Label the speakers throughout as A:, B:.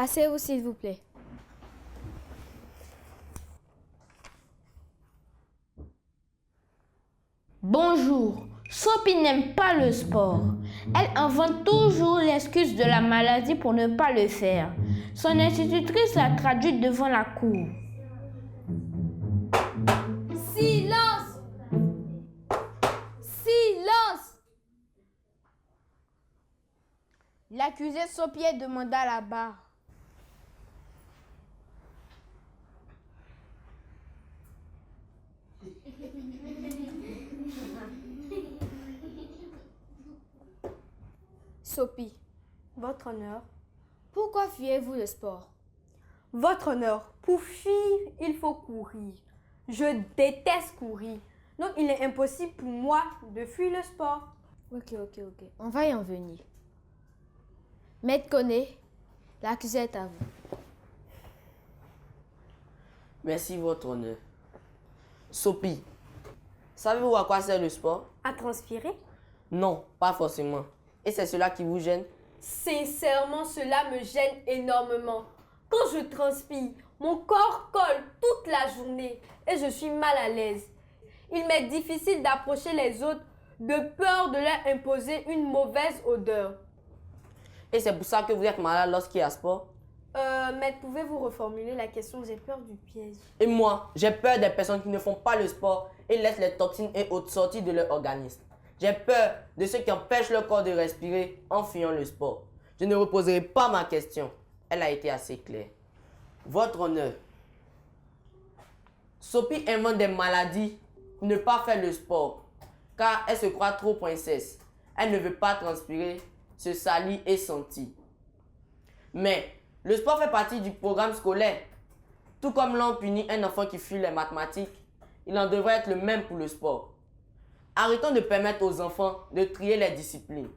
A: Asseyez-vous s'il vous plaît.
B: Bonjour. Sophie n'aime pas le sport. Elle invente toujours l'excuse de la maladie pour ne pas le faire. Son institutrice l'a traduite devant la cour.
A: Silence! Silence!
B: L'accusé Sophie demanda à la barre.
A: Sophie, votre honneur, pourquoi fuyez-vous le sport?
C: Votre honneur, pour fuir, il faut courir. Je déteste courir. Donc, il est impossible pour moi de fuir le sport.
A: Ok. On va y en venir. Maître Koné, l'accusé est à vous.
D: Merci, votre honneur. Sophie, savez-vous à quoi sert le sport?
C: À transpirer?
D: Non, pas forcément. Et c'est cela qui vous gêne?
C: Sincèrement, cela me gêne énormément. Quand je transpire, mon corps colle toute la journée et je suis mal à l'aise. Il m'est difficile d'approcher les autres de peur de leur imposer une mauvaise odeur.
D: Et c'est pour ça que vous êtes malade lorsqu'il y a sport?
C: Maître, pouvez-vous reformuler la question? J'ai peur du piège.
D: Et moi, j'ai peur des personnes qui ne font pas le sport et laissent les toxines et autres sortir de leur organisme. J'ai peur de ceux qui empêchent leur corps de respirer en fuyant le sport. Je ne reposerai pas ma question. Elle a été assez claire. Votre honneur, Sophie invente des maladies pour ne pas faire le sport, car elle se croit trop princesse. Elle ne veut pas transpirer, se salir et sentir. Mais le sport fait partie du programme scolaire. Tout comme l'on punit un enfant qui fuit les mathématiques, il en devrait être le même pour le sport. Arrêtons de permettre aux enfants de trier les disciplines.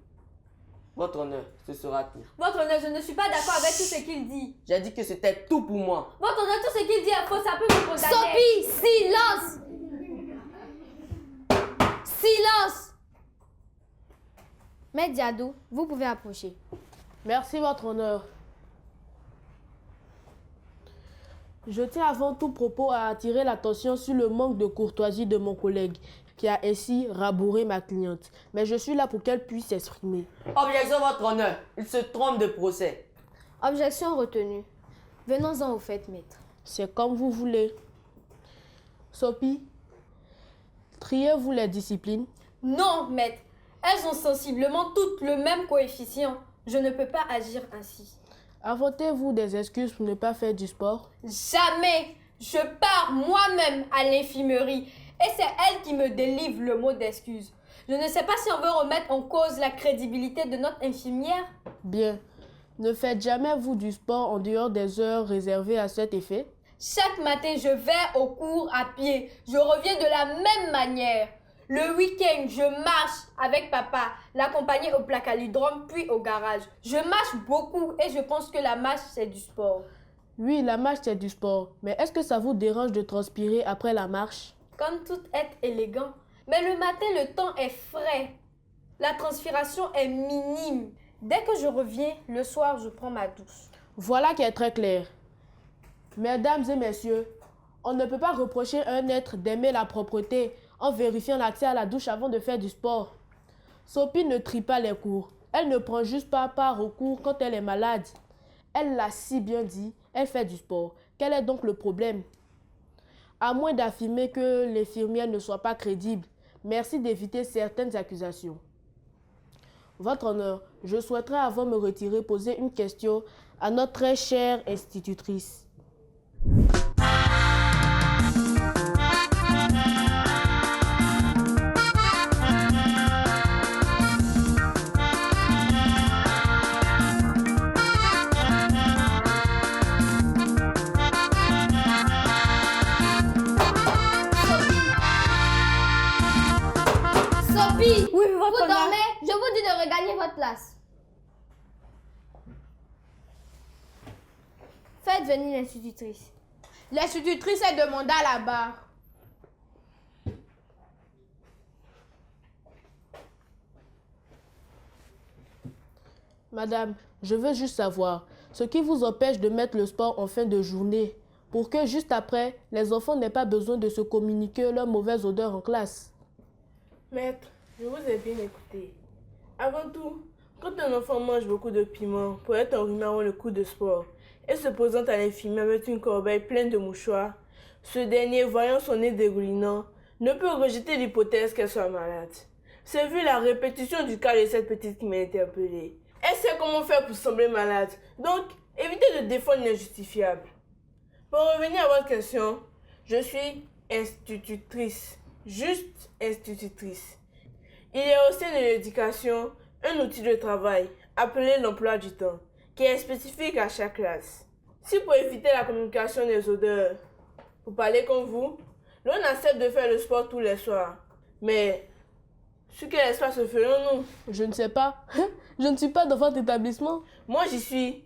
D: Votre honneur, ce sera tout.
C: Votre honneur, je ne suis pas d'accord avec tout ce qu'il dit.
D: J'ai dit que c'était tout pour moi.
C: Votre honneur, tout ce qu'il dit est faux, ça peut me condamner.
A: Sophie, silence! Silence! Maître Diadou, vous pouvez approcher.
E: Merci, votre honneur. Je tiens avant tout propos à attirer l'attention sur le manque de courtoisie de mon collègue, qui a ainsi rabouré ma cliente. Mais je suis là pour qu'elle puisse s'exprimer.
D: Objection, votre honneur. Il se trompe de procès.
A: Objection retenue. Venons-en au fait, maître.
E: C'est comme vous voulez. Sophie, triez-vous les disciplines?
C: Non, maître. Elles ont sensiblement toutes le même coefficient. Je ne peux pas agir ainsi.
E: Inventez-vous des excuses pour ne pas faire du sport?
C: Jamais. Je pars moi-même à l'infirmerie. Et c'est elle qui me délivre le mot d'excuse. Je ne sais pas si on veut remettre en cause la crédibilité de notre infirmière.
E: Bien. Ne faites jamais vous du sport en dehors des heures réservées à cet effet?
C: Chaque matin, je vais au cours à pied. Je reviens de la même manière. Le week-end, je marche avec papa, l'accompagner au placaludrome puis au garage. Je marche beaucoup et je pense que la marche, c'est du sport.
E: Oui, la marche, c'est du sport. Mais est-ce que ça vous dérange de transpirer après la marche?
C: Comme tout être élégant. Mais le matin, le temps est frais. La transpiration est minime. Dès que je reviens, le soir, je prends ma douche.
E: Voilà qui est très clair. Mesdames et messieurs, on ne peut pas reprocher à un être d'aimer la propreté en vérifiant l'accès à la douche avant de faire du sport. Sophie ne trie pas les cours. Elle ne prend juste pas part aux cours quand elle est malade. Elle l'a si bien dit, elle fait du sport. Quel est donc le problème? À moins d'affirmer que l'infirmière ne soit pas crédible, merci d'éviter certaines accusations. Votre honneur, je souhaiterais avant de me retirer poser une question à notre très chère institutrice.
A: Sophie,
C: Oui, votre
A: vous
C: honneur.
A: dormez? Je vous dis de regagner votre place. Faites venir l'institutrice.
B: L'institutrice est demandée à la barre.
E: Madame, je veux juste savoir ce qui vous empêche de mettre le sport en fin de journée pour que juste après, les enfants n'aient pas besoin de se communiquer leur mauvaise odeur en classe.
F: Maître, je vous ai bien écouté. Avant tout, quand un enfant mange beaucoup de piment pour être enrhumé avant le cours de sport et se présente à l'infirmier avec une corbeille pleine de mouchoirs, ce dernier, voyant son nez dégoulinant, ne peut rejeter l'hypothèse qu'elle soit malade. C'est vu la répétition du cas de cette petite qui m'a interpellée. Elle sait comment faire pour sembler malade, donc évitez de défendre l'injustifiable. Pour revenir à votre question, je suis institutrice, juste institutrice. Il y a au sein de l'éducation un outil de travail appelé l'emploi du temps, qui est spécifique à chaque classe. Si pour éviter la communication des odeurs, pour parler comme vous, l'on accepte de faire le sport tous les soirs. Mais, sur quel espace se ferons-nous?
E: Je ne sais pas. Je ne suis pas dans votre établissement.
F: Moi, j'y suis.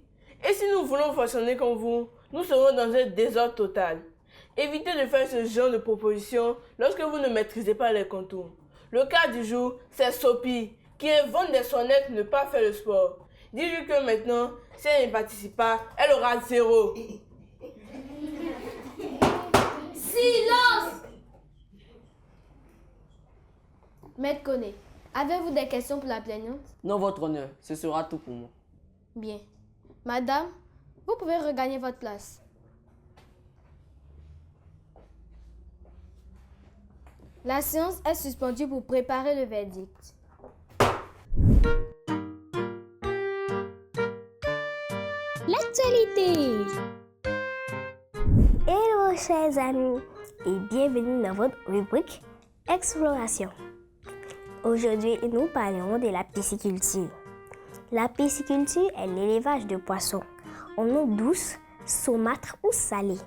F: Et si nous voulons fonctionner comme vous, nous serons dans un désordre total. Évitez de faire ce genre de propositions lorsque vous ne maîtrisez pas les contours. Le cas du jour, c'est Sophie, qui invente des sonnettes pour ne pas faire le sport. Dis-lui que maintenant, si elle ne participe pas, elle aura 0.
C: Silence!
A: Maître Koné, avez-vous des questions pour la plaignante?
D: Non, votre honneur, ce sera tout pour moi.
A: Bien. Madame, vous pouvez regagner votre place. La séance est suspendue pour préparer le verdict.
G: L'actualité. Hello chers amis et bienvenue dans votre rubrique Exploration. Aujourd'hui, nous parlerons de la pisciculture. La pisciculture est l'élevage de poissons en eau douce, saumâtre ou salée.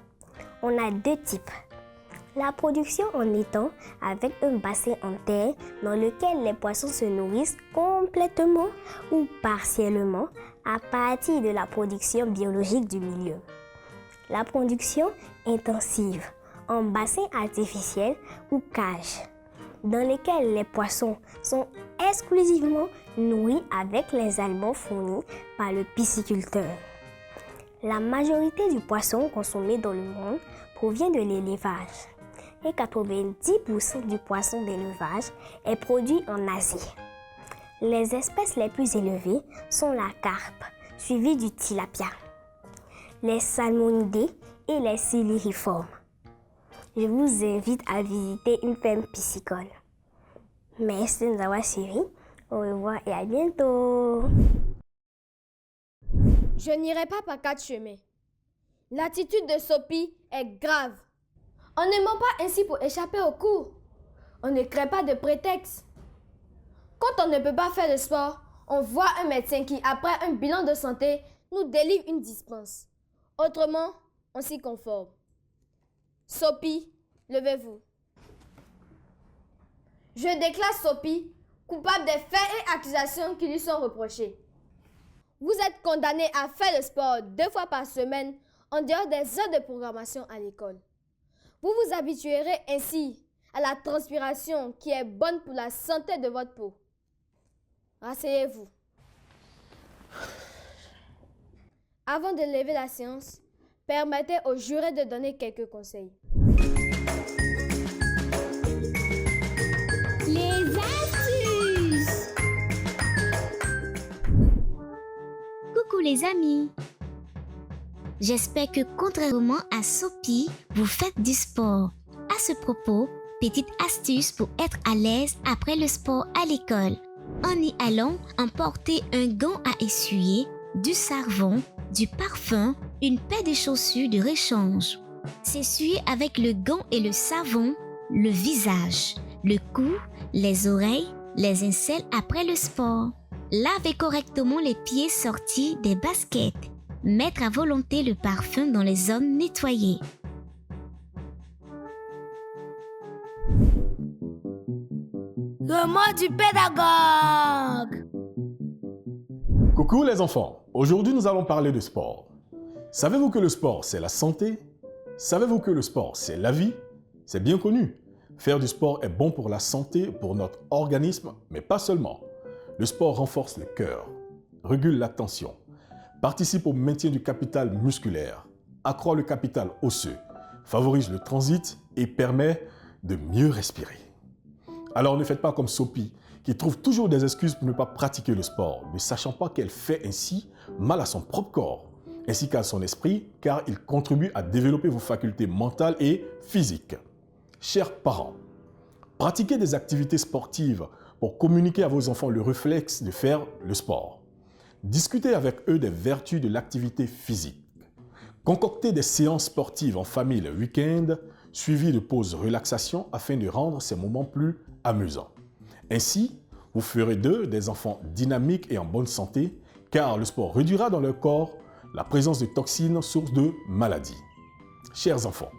G: On a 2 types. La production en étang avec un bassin en terre dans lequel les poissons se nourrissent complètement ou partiellement à partir de la production biologique du milieu. La production intensive en bassin artificiel ou cage dans lesquels les poissons sont exclusivement nourris avec les aliments fournis par le pisciculteur. La majorité du poisson consommé dans le monde provient de l'élevage et 90% du poisson d'élevage est produit en Asie. Les espèces les plus élevées sont la carpe, suivie du tilapia, les salmonidés et les siluriformes. Je vous invite à visiter une ferme piscicole. Merci de nous avoir suivis. Au revoir et à bientôt.
A: Je n'irai pas par 4 chemins. L'attitude de Sophie est grave. On ne ment pas ainsi pour échapper au cours. On ne crée pas de prétexte. Quand on ne peut pas faire de sport, on voit un médecin qui, après un bilan de santé, nous délivre une dispense. Autrement, on s'y conforme. Sophie, levez-vous. Je déclare Sophie coupable des faits et accusations qui lui sont reprochés. Vous êtes condamné à faire le sport 2 fois par semaine en dehors des heures de programmation à l'école. Vous vous habituerez ainsi à la transpiration qui est bonne pour la santé de votre peau. Asseyez-vous. Avant de lever la séance, permettez aux jurés de donner quelques conseils.
G: Les astuces. Coucou les amis. J'espère que contrairement à Sophie, vous faites du sport. À ce propos, petite astuce pour être à l'aise après le sport à l'école. En y allant, emportez un gant à essuyer, du savon, du parfum, une paire de chaussures de rechange. S'essuyer avec le gant et le savon, le visage, le cou, les oreilles, les aisselles après le sport. Lavez correctement les pieds sortis des baskets. Mettre à volonté le parfum dans les zones nettoyées.
B: Le mot du pédagogue.
H: Coucou les enfants, aujourd'hui nous allons parler de sport. Savez-vous que le sport c'est la santé? Savez-vous que le sport c'est la vie? C'est bien connu. Faire du sport est bon pour la santé, pour notre organisme, mais pas seulement. Le sport renforce le cœur, régule la tension, participe au maintien du capital musculaire, accroît le capital osseux, favorise le transit et permet de mieux respirer. Alors ne faites pas comme Sophie, qui trouve toujours des excuses pour ne pas pratiquer le sport, ne sachant pas qu'elle fait ainsi mal à son propre corps, ainsi qu'à son esprit, car il contribue à développer vos facultés mentales et physiques. Chers parents, pratiquez des activités sportives pour communiquer à vos enfants le réflexe de faire le sport. Discutez avec eux des vertus de l'activité physique. Concoctez des séances sportives en famille le week-end, suivies de pauses relaxation afin de rendre ces moments plus amusants. Ainsi, vous ferez d'eux des enfants dynamiques et en bonne santé, car le sport réduira dans leur corps la présence de toxines sources de maladies. Chers enfants,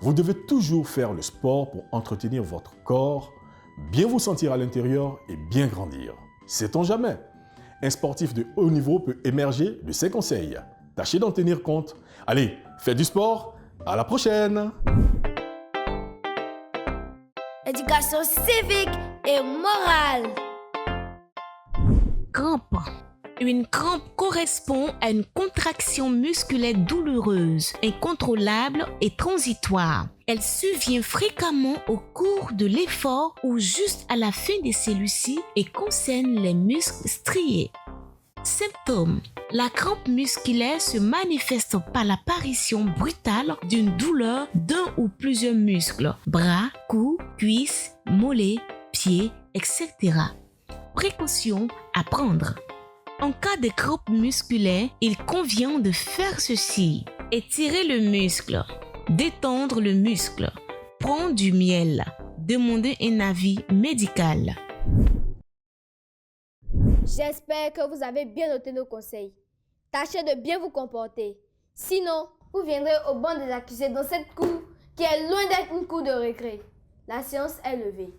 H: vous devez toujours faire le sport pour entretenir votre corps, bien vous sentir à l'intérieur et bien grandir. Sait-on jamais? Un sportif de haut niveau peut émerger de ses conseils. Tâchez d'en tenir compte. Allez, faites du sport. À la prochaine!
A: Éducation civique et morale.
I: Crampe. Une crampe correspond à une contraction musculaire douloureuse, incontrôlable et transitoire. Elle survient fréquemment au cours de l'effort ou juste à la fin de celui-ci et concerne les muscles striés. Symptômes. La crampe musculaire se manifeste par l'apparition brutale d'une douleur d'un ou plusieurs muscles, bras, cou, cuisses, mollets, pieds, etc. Précautions à prendre. En cas de crampe musculaire, il convient de faire ceci. Étirer le muscle, détendre le muscle, prendre du miel, demander un avis médical.
A: J'espère que vous avez bien noté nos conseils. Tâchez de bien vous comporter. Sinon, vous viendrez au banc des accusés dans cette cour qui est loin d'être une cour de récré. La séance est levée.